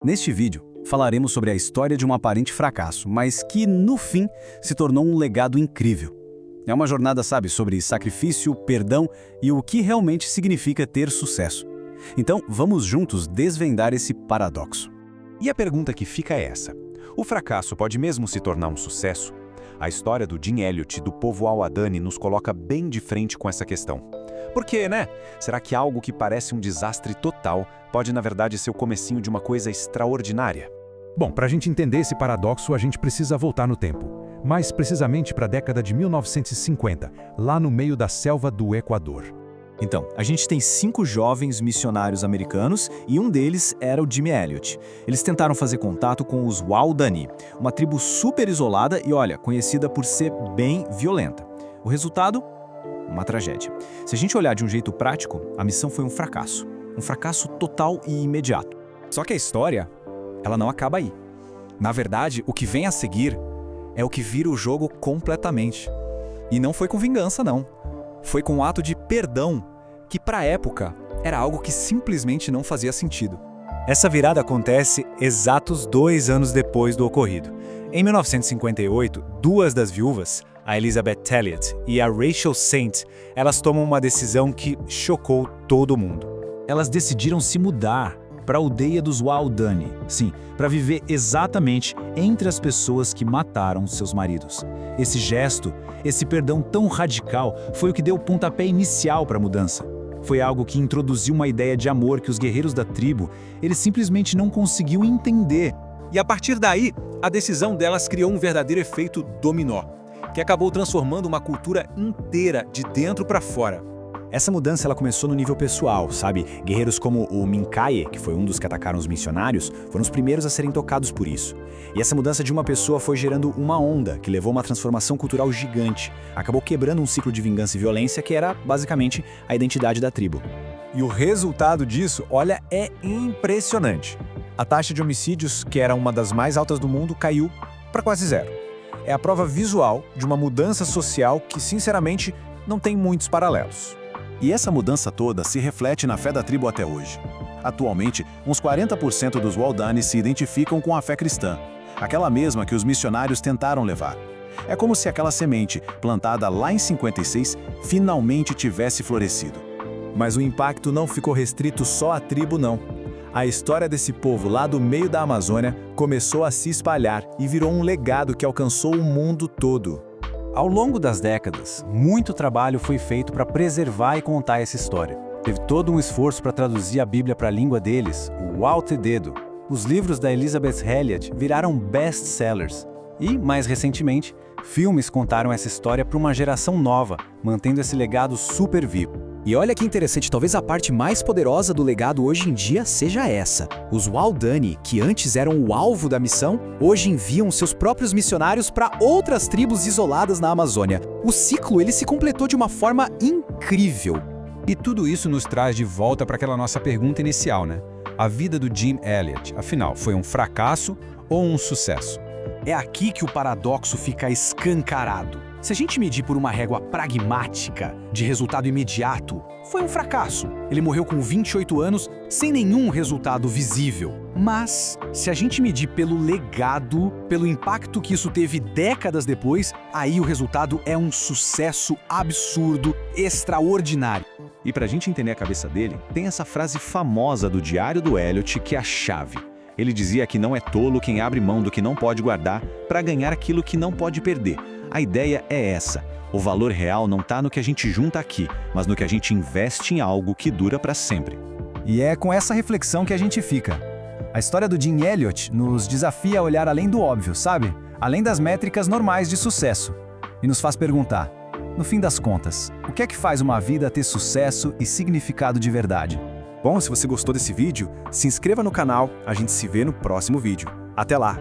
Neste vídeo, falaremos sobre a história de um aparente fracasso, mas que, no fim, se tornou um legado incrível. É uma jornada, sobre sacrifício, perdão e o que realmente significa ter sucesso. Então, vamos juntos desvendar esse paradoxo. E a pergunta que fica é essa: o fracasso pode mesmo se tornar um sucesso? A história do Jim Elliot e do povo Al-Adani nos coloca bem de frente com essa questão. Por quê, né? Será que algo que parece um desastre total pode, na verdade, ser o comecinho de uma coisa extraordinária? Bom, para a gente entender esse paradoxo, a gente precisa voltar no tempo. Mais precisamente para a década de 1950, lá no meio da selva do Equador. Então, a gente tem 5 jovens missionários americanos e um deles era o Jim Elliot. Eles tentaram fazer contato com os Waodani, uma tribo super isolada e, conhecida por ser bem violenta. O resultado? Uma tragédia. Se a gente olhar de um jeito prático, a missão foi um fracasso. Um fracasso total e imediato. Só que a história, ela não acaba aí. Na verdade, o que vem a seguir é o que vira o jogo completamente. E não foi com vingança, não. Foi com um ato de perdão, que para a época era algo que simplesmente não fazia sentido. Essa virada acontece exatos 2 anos depois do ocorrido. Em 1958, 2 das viúvas, a Elizabeth Elliot e a Rachel Saint, elas tomam uma decisão que chocou todo mundo. Elas decidiram se mudar para a aldeia dos Waodani, sim, para viver exatamente entre as pessoas que mataram seus maridos. Esse gesto, esse perdão tão radical, foi o que deu o pontapé inicial para a mudança. Foi algo que introduziu uma ideia de amor que os guerreiros da tribo, eles simplesmente não conseguiam entender. E a partir daí, a decisão delas criou um verdadeiro efeito dominó, que acabou transformando uma cultura inteira de dentro para fora. Essa mudança ela começou no nível pessoal, Guerreiros como o Mincaye, que foi um dos que atacaram os missionários, foram os primeiros a serem tocados por isso. E essa mudança de uma pessoa foi gerando uma onda, que levou a uma transformação cultural gigante. Acabou quebrando um ciclo de vingança e violência que era, basicamente, a identidade da tribo. E o resultado disso, é impressionante. A taxa de homicídios, que era uma das mais altas do mundo, caiu para quase zero. É a prova visual de uma mudança social que, sinceramente, não tem muitos paralelos. E essa mudança toda se reflete na fé da tribo até hoje. Atualmente, uns 40% dos Waodani se identificam com a fé cristã, aquela mesma que os missionários tentaram levar. É como se aquela semente, plantada lá em 56, finalmente tivesse florescido. Mas o impacto não ficou restrito só à tribo, não. A história desse povo lá do meio da Amazônia começou a se espalhar e virou um legado que alcançou o mundo todo. Ao longo das décadas, muito trabalho foi feito para preservar e contar essa história. Teve todo um esforço para traduzir a Bíblia para a língua deles, o Altededo. Os livros da Elizabeth Elliot viraram best-sellers. E, mais recentemente, filmes contaram essa história para uma geração nova, mantendo esse legado super vivo. E olha que interessante, talvez a parte mais poderosa do legado hoje em dia seja essa. Os Waodani, que antes eram o alvo da missão, hoje enviam seus próprios missionários para outras tribos isoladas na Amazônia. O ciclo ele se completou de uma forma incrível. E tudo isso nos traz de volta para aquela nossa pergunta inicial, né? A vida do Jim Elliot, afinal, foi um fracasso ou um sucesso? É aqui que o paradoxo fica escancarado. Se a gente medir por uma régua pragmática, de resultado imediato, foi um fracasso. Ele morreu com 28 anos, sem nenhum resultado visível. Mas, se a gente medir pelo legado, pelo impacto que isso teve décadas depois, aí o resultado é um sucesso absurdo, extraordinário. E para a gente entender a cabeça dele, tem essa frase famosa do Diário do Elliot que é a chave. Ele dizia que não é tolo quem abre mão do que não pode guardar para ganhar aquilo que não pode perder. A ideia é essa. O valor real não está no que a gente junta aqui, mas no que a gente investe em algo que dura para sempre. E é com essa reflexão que a gente fica. A história do Jim Elliot nos desafia a olhar além do óbvio, além das métricas normais de sucesso. E nos faz perguntar, no fim das contas, o que é que faz uma vida ter sucesso e significado de verdade? Bom, se você gostou desse vídeo, se inscreva no canal, a gente se vê no próximo vídeo. Até lá!